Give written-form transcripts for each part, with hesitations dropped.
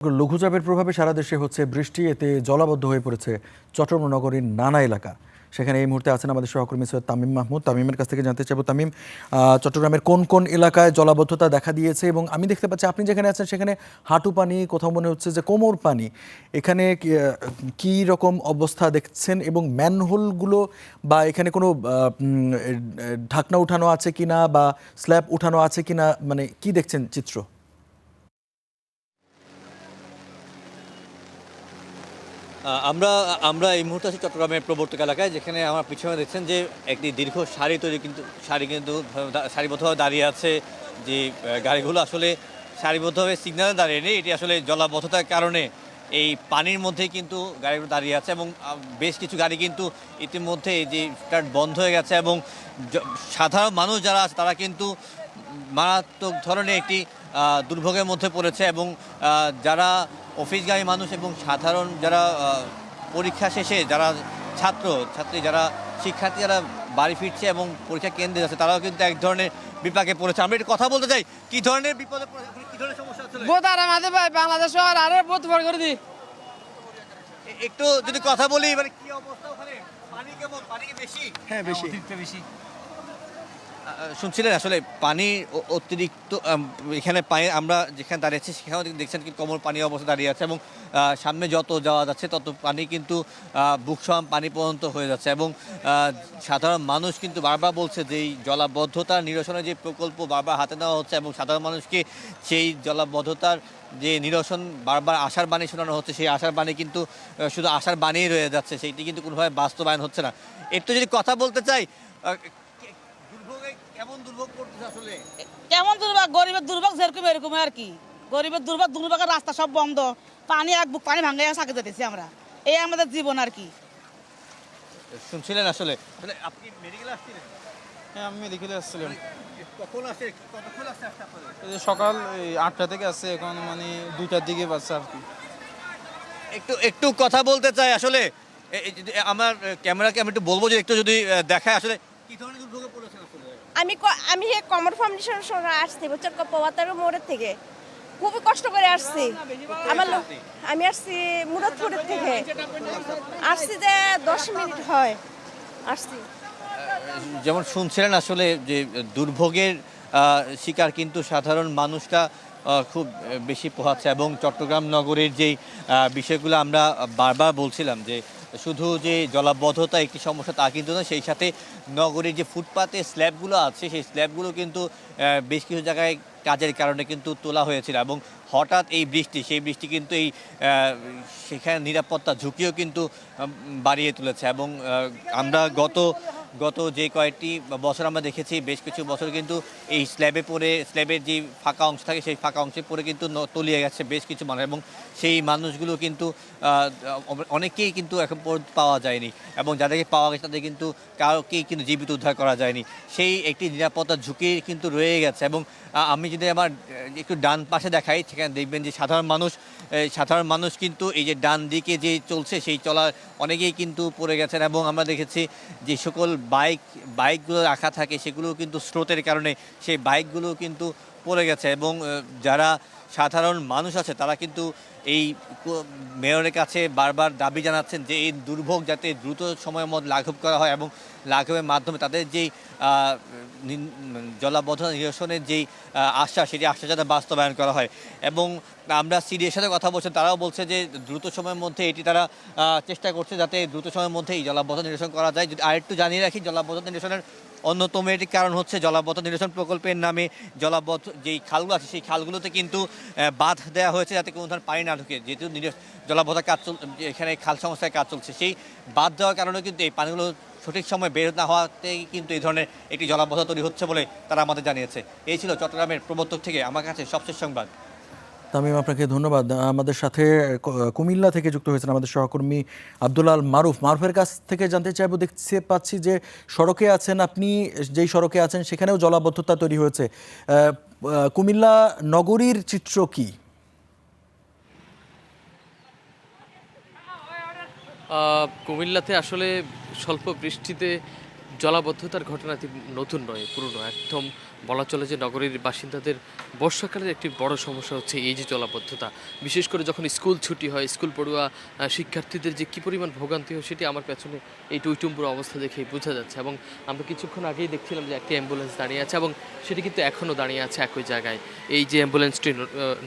লঘুচাপের প্রভাবে সারা দেশে হচ্ছে বৃষ্টি, এতে জলাবদ্ধ হয়ে পড়েছে চট্টগ্রাম নগরীর নানা এলাকা। সেখানে এই মুহূর্তে আছেন আমাদের সহকর্মী সৈয়দ তামিম মাহমুদ। তামিমের কাছ থেকে জানতে চাইব, তামিম, চট্টগ্রামের কোন কোন এলাকায় জলাবদ্ধতা দেখা দিয়েছে? এবং আমি দেখতে পাচ্ছি আপনি যেখানে আছেন সেখানে হাঁটু পানি, কোথাও মনে হচ্ছে যে কোমর পানি। এখানে কি রকম অবস্থা দেখছেন? এবং ম্যানহোলগুলো বা এখানে কোনো ঢাকনা উঠানো আছে কিনা বা স্ল্যাব উঠানো আছে কিনা, মানে কি দেখছেন চিত্র? আমরা আমরা এই মুহূর্তে আছি চট্টগ্রামের প্রবর্তক এলাকায়, যেখানে আমার পিছনে দেখছেন যে একটি দীর্ঘ সারি তৈরি, কিন্তু সারিবদ্ধভাবে দাঁড়িয়ে আছে। যে গাড়িগুলো আসলে সারিবদ্ধভাবে সিগন্যালে দাঁড়িয়ে নেই, এটি আসলে জলাবদ্ধতার কারণে এই পানির মধ্যে কিন্তু গাড়িগুলো দাঁড়িয়ে আছে। এবং বেশ কিছু গাড়ি কিন্তু ইতিমধ্যে এই যে স্টার্ট বন্ধ হয়ে গেছে। এবং সাধারণ মানুষ যারা আছে তারা কিন্তু মারাত্মক ধরনের একটি দুর্ভোগের মধ্যে পড়েছে। এবং যারা অফিসগামী মানুষ এবং সাধারণ যারা পরীক্ষা শেষে যারা ছাত্রী যারা শিক্ষার্থী যারা বাড়ি ফিরছে এবং পরীক্ষা কেন্দ্রে যাচ্ছে, তারাও কিন্তু এক ধরনের বিপাকে পড়েছে। আমরা একটু কথা বলতে চাই, কি ধরনের বিপদে পড়েছে, কি ধরনের সমস্যা হচ্ছে? বাংলাদেশ আরে বহুত বড় করে দি একটু যদি কথা বলি, মানে কি অবস্থা ওখানে? পানি কেমন? পানি কি বেশি? হ্যাঁ, বেশি। শুনছিলেন আসলে পানি অতিরিক্ত এখানে পানি, আমরা যেখানে দাঁড়িয়েছি সেখানেও দেখছেন কি কোমর পানি অবস্থা দাঁড়িয়ে আছে। এবং সামনে যত যাওয়া যাচ্ছে তত পানি কিন্তু বুকসম পানি পর্যন্ত হয়ে যাচ্ছে। এবং সাধারণ মানুষ কিন্তু বারবার বলছে যে এই জলাবদ্ধতা নিরসনের যে প্রকল্প বারবার হাতে নেওয়া হচ্ছে এবং সাধারণ মানুষকে সেই জলাবদ্ধতার যে নিরসন বারবার আশার বাণী শোনানো হচ্ছে, সেই আশার বাণী কিন্তু শুধু আশার বাণী রয়ে যাচ্ছে, সেইটি কিন্তু কোনোভাবে বাস্তবায়ন হচ্ছে না। একটু যদি কথা বলতে চাই, কেমন দুর্ভোগ করতেছে আসলে? কেমন দুর্ভোগ? গরিবের দুর্ভোগ যেরকম এরকম আর কি। গরিবের দুর্ভোগের রাস্তা সব বন্ধ, পানি এক বুক পানি ভাঙে সাকে যেতেছি আমরা, এই আমাদের জীবন আর কি। শুনছিলেন আসলে, মানে আপনি মেডিকেলে আসছিলেন? হ্যাঁ, আমি মেডিকেলে আসছিলাম। কখন আসে, কতক্ষণ আসছে আপনাদের? এই যে সকাল 8টা থেকে আসছে, এখন মানে 2টার দিকে বাজছে আর কি। একটু একটু কথা বলতে চাই আসলে। আমার ক্যামেরাকে আমি একটু বলবো যে একটু যদি দেখায় আসলে কি ধরনের দুর্ভোগে পড়েছেন আসলে। আমি কমর ফাউন্ডেশন আসছি বুঝছেন, কপাতার মোড়ের থেকে খুবই কষ্ট করে আসছি। আমি আসছি মুরাদপুরের থেকে, আসছি যে 10 মিনিট হয় আসছি। যেমন শুনছিলেন আসলে যে দুর্ভোগের শিকার কিন্তু সাধারণ মানুষটা খুব বেশি পোহাচ্ছে। এবং চট্টগ্রাম নগরের যেই বিষয়গুলো আমরা বারবার বলছিলাম যে শুধু যে জলাবদ্ধতা একটি সমস্যা তা কিন্তু না, সেই সাথে নগরীর যে ফুটপাতে স্ল্যাবগুলো আছে সেই স্ল্যাবগুলো কিন্তু বেশ কিছু জায়গায় কাজের কারণে কিন্তু তোলা হয়েছিল। এবং হঠাৎ এই সেই বৃষ্টি কিন্তু এই সেখানে নিরাপত্তা ঝুঁকিও কিন্তু বাড়িয়ে তুলেছে। এবং আমরা গত যে কয়েকটি বছর আমরা দেখেছি, বেশ কিছু বছর কিন্তু এই স্ল্যাবের যে ফাঁকা অংশ থাকে সেই ফাঁকা অংশে পড়ে কিন্তু তলিয়ে গেছে বেশ কিছু মানুষ। এবং সেই মানুষগুলো কিন্তু অনেকেই কিন্তু এখন পাওয়া যায়নি, এবং যাদেরকে পাওয়া গেছে তাদের কিন্তু কাউকেই কিন্তু জীবিত উদ্ধার করা যায়নি। সেই একটি নিরাপত্তা ঝুঁকি কিন্তু রয়ে গেছে। এবং আমি যদি আমার একটু ডান পাশে দেখাই, সেখানে দেখবেন যে সাধারণ মানুষ কিন্তু এই যে ডান দিকে যে চলছে সেই চলার অনেকেই কিন্তু পড়ে গেছেন। এবং আমরা দেখেছি যে সকল বাইকগুলো রাখা থাকে সেগুলো কিন্তু স্রোতের কারণে সেই বাইকগুলো কিন্তু পড়ে গেছে। এবং যারা সাধারণ মানুষ আছে তারা কিন্তু এই মেয়রের কাছে বারবার দাবি জানাচ্ছেন যে এই দুর্ভোগ যাতে দ্রুত সময়ের মধ্যে লাঘব করা হয় এবং লাঘবের মাধ্যমে তাদের যেই জলাবদ্ধতা নিরসনের যেই আশ্বাস, সেটি আশ্বাস যাতে বাস্তবায়ন করা হয়। এবং আমরা সিডিএর সাথে কথা বলছি, তারাও বলছে যে দ্রুত সময়ের মধ্যে এটি তারা চেষ্টা করছে যাতে দ্রুত সময়ের মধ্যে এই জলাবদ্ধতা নিরসন করা যায়। যদি আরেকটু জানিয়ে রাখি, জলাবদ্ধতা নিরসনের অন্যতম একটি কারণ হচ্ছে জলাবদ্ধতা নিরসন প্রকল্পের নামে যেই খালগুলো আছে সেই খালগুলোতে কিন্তু বাঁধ দেওয়া হয়েছে যাতে কোনো ধরনের পানি না ঢুকে। যেহেতু জলাবদ্ধতা এখানে খাল সংস্থায় কাজ চলছে, সেই বাঁধ দেওয়ার কারণে কিন্তু এই পানিগুলো সঠিক সময় বের না হওয়াতেই কিন্তু এই ধরনের একটি জলাবদ্ধতা তৈরি হচ্ছে বলে তারা আমাদের জানিয়েছে। এই ছিল চট্টগ্রামের প্রবর্তক থেকে আমার কাছে সবশেষ সংবাদ। তামিম, আপনাকে ধন্যবাদ। আমাদের সাথে কুমিল্লা থেকে যুক্ত হয়েছেন আমাদের সহকর্মী আব্দুলাল মারুফের কাছ থেকে জানতে চাইব, দেখতে পাচ্ছি যে সড়কে আছেন আপনি, যেই সড়কে আছেন সেখানেও জলাবদ্ধতা তৈরি হয়েছে। কুমিল্লা নগরীর চিত্র কি? কুমিল্লাতে আসলে স্বল্প বৃষ্টিতে জলাবদ্ধতার ঘটনাটি নতুন নয়, পুরনো। একদম বলা চলে যে নগরীর বাসিন্দাদের বর্ষাকালের একটি বড় সমস্যা হচ্ছে এই যে জলাবদ্ধতা। বিশেষ করে যখন স্কুল ছুটি হয়, স্কুল পড়ুয়া শিক্ষার্থীদের যে কী পরিমাণ ভোগান্তি হয় সেটি আমার পেছনে এই টইটুম্বুর অবস্থা দেখেই বোঝা যাচ্ছে। এবং আমরা কিছুক্ষণ আগেই দেখছিলাম যে একটি অ্যাম্বুলেন্স দাঁড়িয়ে আছে এবং সেটি কিন্তু এখনও দাঁড়িয়ে আছে একই জায়গায়। এই যে অ্যাম্বুলেন্সটি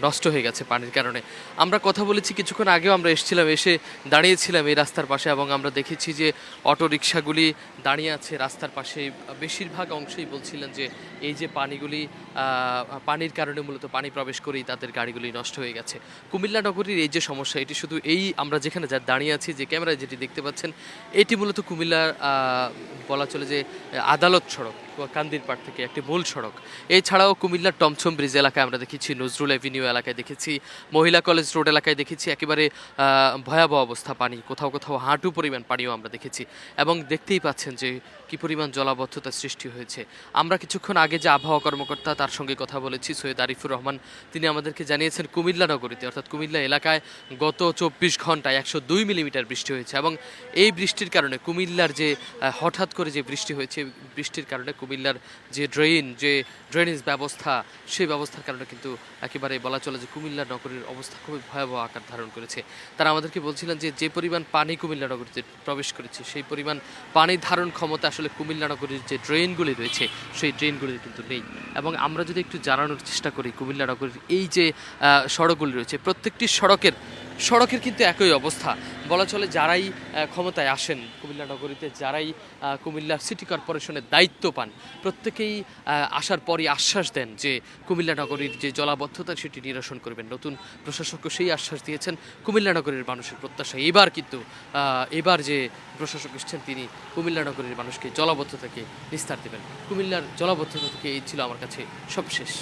নষ্ট হয়ে গেছে পানির কারণে। আমরা কথা বলেছি কিছুক্ষণ আগেও, আমরা এসেছিলাম, এসে দাঁড়িয়েছিলাম এই রাস্তার পাশে এবং আমরা দেখেছি যে অটো রিকশাগুলি দাঁড়িয়ে আছে রাস্তার পাশে। বেশিরভাগ অংশেই বলছিলেন যে এই যে পানির কারণে মূলত পানি প্রবেশ করেই তাদের গাড়িগুলি নষ্ট হয়ে গেছে। কুমিল্লা নগরীর এই যে সমস্যা, এটি শুধু এই আমরা যেখানে দাঁড়িয়ে আছি, যে ক্যামেরায় যেটি দেখতে পাচ্ছেন, এটি মূলত কুমিল্লার বলা চলে যে আদালত সড়ক, কান্দির পাড় থেকে একটি মূল সড়ক। এছাড়াও কুমিল্লার টমছম ব্রিজ এলাকায় আমরা দেখেছি, নজরুল অ্যাভিনিউ এলাকায় দেখেছি, মহিলা কলেজ রোড এলাকায় দেখেছি একেবারে ভয়াবহ অবস্থা, পানি কোথাও কোথাও হাঁটু পরিমাণ পানিও আমরা দেখেছি। এবং দেখতেই পাচ্ছেন যে কী পরিমাণ জলাবদ্ধতার সৃষ্টি হয়েছে। আমরা কিছুক্ষণ আগে যে আবহাওয়া কর্মকর্তা, তার সঙ্গে কথা বলেছি, সৈয়দ আরিফুর রহমান, তিনি আমাদেরকে জানিয়েছেন কুমিল্লা নগরীতে অর্থাৎ কুমিল্লা এলাকায় গত 24 ঘন্টায় 102 মিলিমিটার বৃষ্টি হয়েছে। এবং এই বৃষ্টির কারণে কুমিল্লার যে হঠাৎ করে যে বৃষ্টি হয়েছে, বৃষ্টির কারণে কুমিল্লার যে ড্রেনেজ ব্যবস্থা, সেই ব্যবস্থার কারণে কিন্তু একেবারে বলা চলে যে কুমিল্লা নগরীর অবস্থা খুবই ভয়াবহ আকার ধারণ করেছে। তারা আমাদেরকে বলছিলেন যে পরিমাণ পানি কুমিল্লা নগরীতে প্রবেশ করেছে, সেই পরিমাণ পানির ধারণ ক্ষমতা আসলে কুমিল্লা নগরীর যে ড্রেনগুলি রয়েছে সেই ড্রেনগুলির কিন্তু নেই। এবং আমরা যদি একটু জানানোর চেষ্টা করি, কুমিল্লা নগরীর এই যে সড়কগুলি রয়েছে, প্রত্যেকটি সড়কের কিন্তু একই অবস্থা। বলা চলে যারাই ক্ষমতায় আসেন কুমিল্লা নগরীতে, যারাই কুমিল্লা সিটি কর্পোরেশনের দায়িত্ব পান, প্রত্যেকেই আসার পরই আশ্বাস দেন যে কুমিল্লা নগরীর যে জলাবদ্ধতা সেটি নিরসন করবেন। নতুন প্রশাসকও সেই আশ্বাস দিয়েছেন। কুমিল্লা নগরীর মানুষের প্রত্যাশা এবার যে প্রশাসক এসেছেন, তিনি কুমিল্লা নগরীর মানুষকে জলাবদ্ধতাকে নিস্তার দেবেন। কুমিল্লার জলাবদ্ধতা থেকে এই ছিল আমার কাছে সবশেষ।